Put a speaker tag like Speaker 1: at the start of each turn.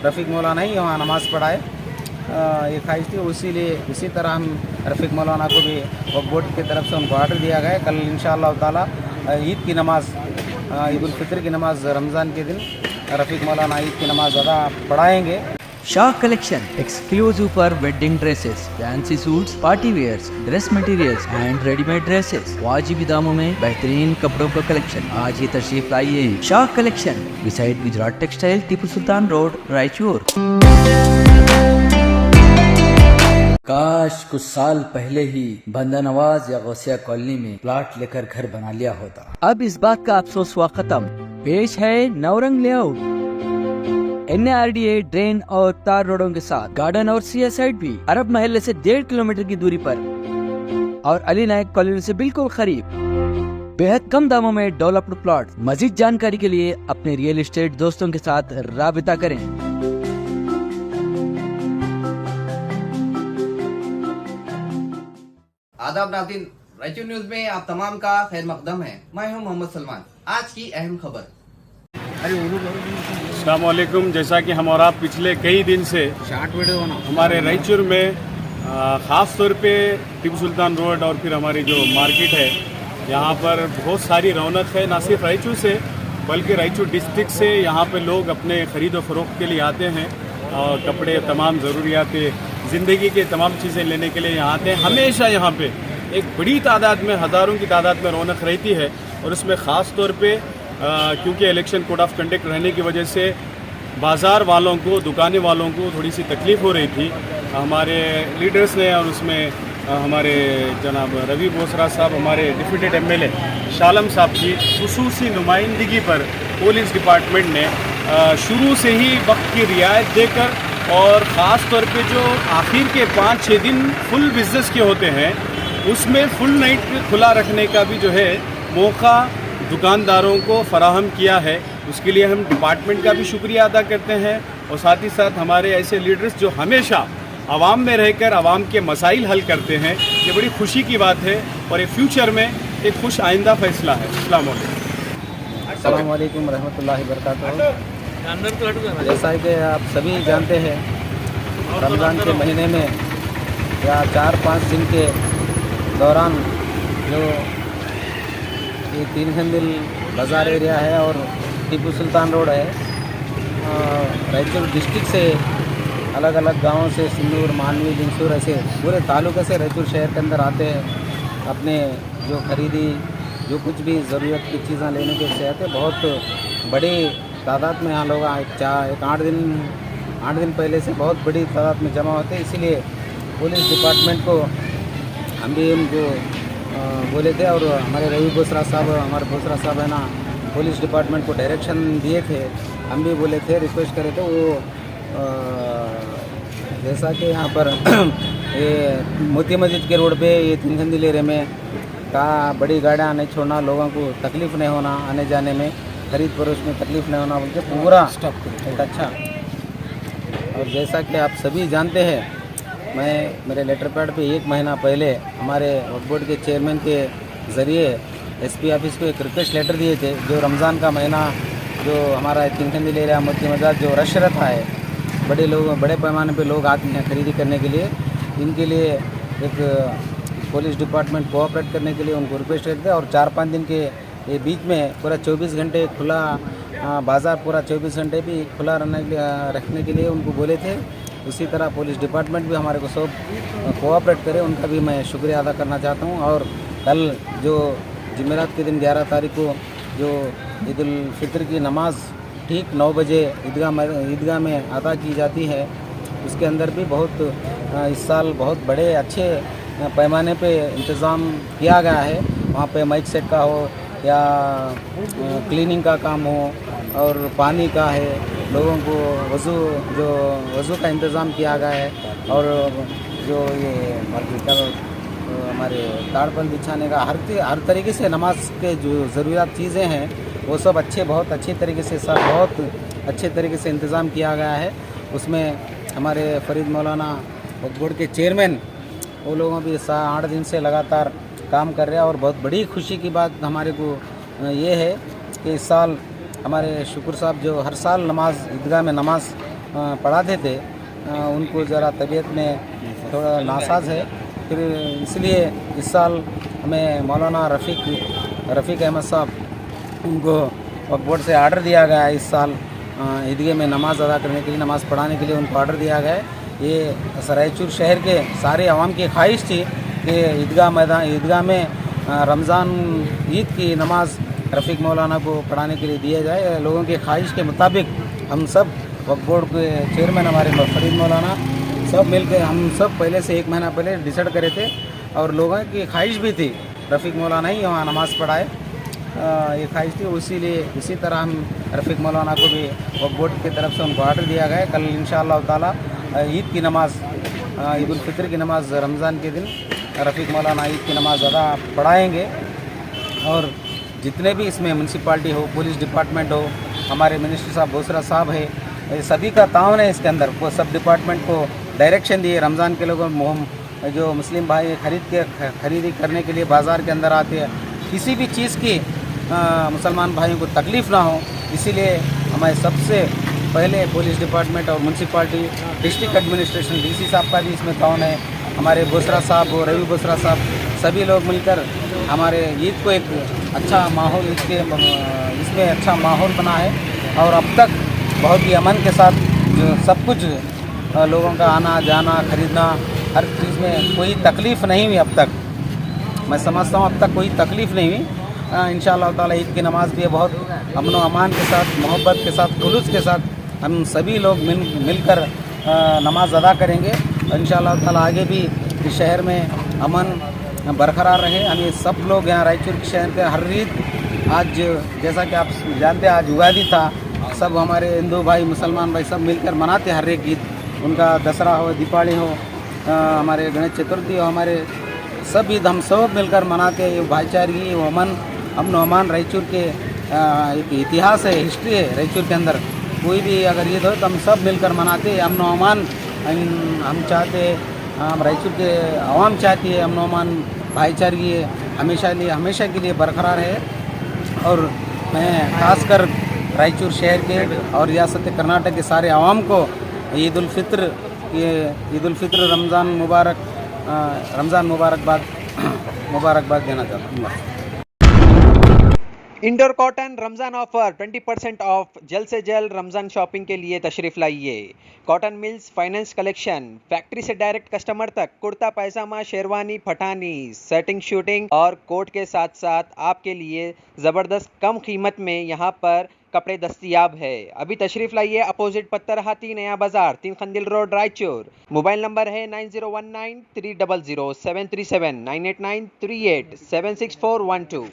Speaker 1: रफ़ीक मौलाना ही वहाँ नमाज़ पढ़ाए। ये ख्वाहिश थी, इसी तरह हम रफ़ीक मौलाना को भी वक्फ बोर्ड की तरफ से उनको ऑर्डर दिया गया है। कल इंशाअल्लाह ताला ईद की नमाज़, ईद उल फितर की नमाज़ रमज़ान के दिन रफ़ीक मौलाना ईद की नमाज़ अदा पढ़ाएँगे।
Speaker 2: Shah collection exclusive for wedding dresses, fancy suits, party wears, dress materials and readymade dresses, वाजिब दामों में बेहतरीन कपड़ों का कलेक्शन। आज ही तशरीफ लाइए Shah collection, beside Gujarat textile, Tipu Sultan road, Raichur. काश कुछ साल पहले ही बंदा नवाज या गौसिया कॉलोनी में प्लॉट लेकर घर बना लिया होता। अब इस बात का अफसोस हुआ खत्म। पेश है नवरंग लेआउट, NARDA ड्रेन और तार रोडों के साथ गार्डन और सीएसाइड भी अरब महल्ले से 1.5 किलोमीटर की दूरी पर और अली नायक कॉलोनी से बिल्कुल करीब। बेहद कम दामों में डेवलप्ड प्लॉट। मजीद जानकारी के लिए अपने रियल एस्टेट दोस्तों के साथ राबिता करें।
Speaker 3: आदाब नाज़रीन, रायचूर न्यूज में आप तमाम का खैर मकदम है। मैं हूं मोहम्मद सलमान। आज की अहम खबर।
Speaker 4: अस्सलाम वालेकुम। जैसा कि हम और आप पिछले कई दिन से हमारे रायचूर में ख़ास तौर पे टीपू सुल्तान रोड और फिर हमारी जो मार्केट है यहाँ पर बहुत सारी रौनक है। ना सिर्फ रायचूर से बल्कि रायचूर डिस्ट्रिक्ट से यहाँ पे लोग अपने ख़रीद व फरोख्त के लिए आते हैं और कपड़े, तमाम ज़रूरियात ज़िंदगी के तमाम चीज़ें लेने के लिए यहाँ आते हैं। हमेशा यहाँ पे एक बड़ी तादाद में, हज़ारों की तादाद में रौनक रहती है। और उसमें ख़ास तौर पे क्योंकि इलेक्शन कोड ऑफ कंडक्ट रहने की वजह से बाज़ार वालों को, दुकानें वालों को थोड़ी सी तकलीफ़ हो रही थी। हमारे लीडर्स ने और उसमें हमारे जनाब रवि बोसरा साहब, हमारे डिप्यूटेड MLA शालम साहब की खुसूसी नुमाइंदगी पर पुलिस डिपार्टमेंट ने शुरू से ही वक्त की रियायत देकर और ख़ास तौर पे जो आखिर के 5-6 दिन फुल बिजनेस के होते हैं उसमें फुल नाइट खुला रखने का भी जो है मौका दुकानदारों को फराहम किया है। उसके लिए हम डिपार्टमेंट का भी शुक्रिया अदा करते हैं और साथ ही साथ हमारे ऐसे लीडर्स जो हमेशा आवाम में रहकर आवाम के मसाइल हल करते हैं। ये बड़ी खुशी की बात है और ये फ्यूचर में एक खुश आइंदा फैसला है। अस्सलाम
Speaker 1: वालेकुम रहमतुल्लाहि व बरकातहू। जैसा कि आप सभी जानते हैं, रमज़ान के महीने में या 4-5 दिन के दौरान जो ये 3 खंदिल बाज़ार एरिया है और टीपू सुल्तान रोड है, रायचूर डिस्ट्रिक्ट से अलग अलग गांवों से, सिन्नूर, मानवी, लिंगसूर, ऐसे पूरे तालुके से रायचूर शहर के अंदर आते हैं। अपने जो खरीदी, जो कुछ भी ज़रूरत की चीज़ें लेने के लिए आते हैं। बहुत बड़ी तादाद में यहाँ लोग एक 8 दिन पहले से बहुत बड़ी तादाद में जमा होते हैं। इसीलिए पुलिस डिपार्टमेंट को हम भी उनको बोले थे और हमारे रवि बोसरा साहब, हमारे बोसरा साहब है ना, पुलिस डिपार्टमेंट को डायरेक्शन दिए थे। हम भी बोले थे, रिक्वेस्ट करे थे। वो जैसा कि यहाँ पर ये मोती मस्जिद के रोड पे ये 3 खंदिल एरिया में बड़ी गाड़ियाँ नहीं छोड़ना, लोगों को तकलीफ़ नहीं होना, आने जाने में, खरीद फरोश में तकलीफ़ नहीं होना, बोलते पूरा स्टॉप करें। अच्छा, और जैसा कि आप सभी जानते हैं, मैं मेरे लेटर पैड पे 1 महीना पहले हमारे वक्फ बोर्ड के चेयरमैन के ज़रिए SP ऑफिस को एक रिक्वेस्ट लेटर दिए थे। जो रमज़ान का महीना जो हमारा 3 खंदिल एरिया मोती मस्जिद जो रश रहता है, बड़े पैमाने पे लोग आते हैं खरीदी करने के लिए, इनके लिए एक पुलिस डिपार्टमेंट कोऑपरेट करने के लिए उनको रिक्वेस्ट करते हैं। और 4-5 दिन के ये बीच में पूरा 24 घंटे खुला बाज़ार, पूरा 24 घंटे भी खुला रखने के लिए उनको बोले थे। उसी तरह पुलिस डिपार्टमेंट भी हमारे को सब कोऑपरेट करे, उनका भी मैं शुक्रिया अदा करना चाहता हूँ। और कल जो जुमेरात के दिन 11 तारीख को जो ईद उल फितर की नमाज़ ठीक 9 बजे ईदगाह में अदा की जाती है, उसके अंदर भी बहुत इस साल बहुत बड़े अच्छे पैमाने पे इंतज़ाम किया गया है। वहाँ पे माइक सेट का हो या क्लीनिंग का काम हो और पानी का है, लोगों को वज़ू का इंतज़ाम किया गया है। और जो ये हमारे ताड़पन बिछाने का हर तरीके से नमाज के जो ज़रूरियात चीज़ें हैं वो सब बहुत अच्छे तरीके से बहुत अच्छे तरीके से इंतज़ाम किया गया है। उसमें हमारे फरीद मौलाना वक्फ बोर्ड के चेयरमैन, वो लोगों भी 8 दिन से लगातार काम कर रहे हैं। और बहुत बड़ी खुशी की बात हमारे को ये है कि इस साल हमारे शुक्र साहब जो हर साल ईदगाह में नमाज पढ़ाते थे उनको ज़रा तबीयत में थोड़ा नासाज है, फिर इसलिए इस साल हमें मौलाना रफ़ीक अहमद साहब उनको वक्फ बोर्ड से आर्डर दिया गया है इस साल ईदगाह में नमाज़ अदा करने के लिए, नमाज़ पढ़ाने के लिए उनको आर्डर दिया गया है। ये रायचूर शहर के सारे आवाम की ख्वाहिश थी कि ईदगाह में रमज़ान ईद की नमाज़ रफ़ीक मौलाना को पढ़ाने के लिए दिया जाए। लोगों की ख्वाहिश के मुताबिक हम सब वक्फ बोर्ड के चेयरमैन हमारे फरीद मौलाना सब मिलकर हम सब पहले से 1 महीना पहले डिसाइड करे थे और लोगों की ख्वाहिश भी थी रफ़ीक मौलाना ही वहाँ नमाज़ पढ़ाए। ये ख्वाहिश थी, इसी तरह हम रफ़ीक मौलाना को भी वक्फ बोर्ड की तरफ से उनको आर्डर दिया गया है। कल इंशाअल्लाह ताला ईद की नमाज़ ईद उल फितर की नमाज़ रमज़ान के दिन रफ़ीक मौलाना ईद की नमाज़ अदा पढ़ाएँगे और जितने भी इसमें म्यूनसिपाल्टी हो, पुलिस डिपार्टमेंट हो, हमारे मिनिस्टर साहब बोसरा साहब है, ये सभी का ताउन है इसके अंदर। वो सब डिपार्टमेंट को डायरेक्शन दिए रमज़ान के लोगों जो मुस्लिम भाई खरीदी करने के लिए बाज़ार के अंदर आते हैं, किसी भी चीज़ की मुसलमान भाइयों को तकलीफ़ ना हो, इसीलिए हमारे सबसे पहले पुलिस डिपार्टमेंट और म्यूनसिपाल्टी डिस्ट्रिक्ट एडमिनिस्ट्रेशन डीसी साहब का भी इसमें ताउन है, हमारे बोसरा साहब और रवि बोसरा साहब सभी लोग मिलकर हमारे ईद को एक अच्छा माहौल इसमें अच्छा माहौल बना है और अब तक बहुत ही अमन के साथ जो सब कुछ लोगों का आना जाना खरीदना हर चीज़ में कोई तकलीफ़ नहीं हुई अब तक। मैं समझता हूँ अब तक कोई तकलीफ़ नहीं हुई। इंशाअल्लाह ताला ईद की नमाज़ भी बहुत अमन व अमान के साथ, मोहब्बत के साथ, खुलूस के साथ हम सभी लोग मिलकर नमाज़ अदा करेंगे। इंशाअल्लाह ताला आगे भी इस शहर में अमन बरकरार रहे। हम ये सब लोग यहाँ रायचूर के शहर के हर ईद आज जैसा कि आप जानते हैं आज उगादी था, सब हमारे हिंदू भाई मुसलमान भाई सब मिलकर मनाते हर एक ईद, उनका दसरा हो, दीपावली हो, हमारे गणेश चतुर्थी हो, हमारे सब ईद हम सब मिलकर मनाते हैं। ये भाईचारगी अमन अमान रायचूर के एक इतिहास है, हिस्ट्री है रायचूर के अंदर। कोई भी अगर ईद हो तो हम सब मिलकर मनाते हैं। अमन अमान हम चाहते हैं, हम रायचूर के आवाम चाहती है अमन अमान भाईचारगी हमेशा के लिए बरकरार है। और मैं खासकर रायचूर शहर के और रियासत कर्नाटक के सारे आवाम को ईद उल फित्र रमज़ान मुबारकबाद देना चाहता हूँ।
Speaker 5: Indoor cotton Ramzan offer 20% of जल्द से जल्द रमज़ान शॉपिंग के लिए तशरीफ़ लाइए। Cotton mills finance collection, factory से डायरेक्ट कस्टमर तक कुर्ता पैजामा, शेरवानी, पठानी, सेटिंग, शूटिंग और कोट के साथ साथ आपके लिए ज़बरदस्त कम कीमत में यहाँ पर कपड़े दस्तयाब है। अभी तशरीफ़ लाइए अपोजिट पत्थर हाथी नया बाजार 3 खंदिल रोड रायचूर। मोबाइल नंबर है 9019 300 737 989 38 76412।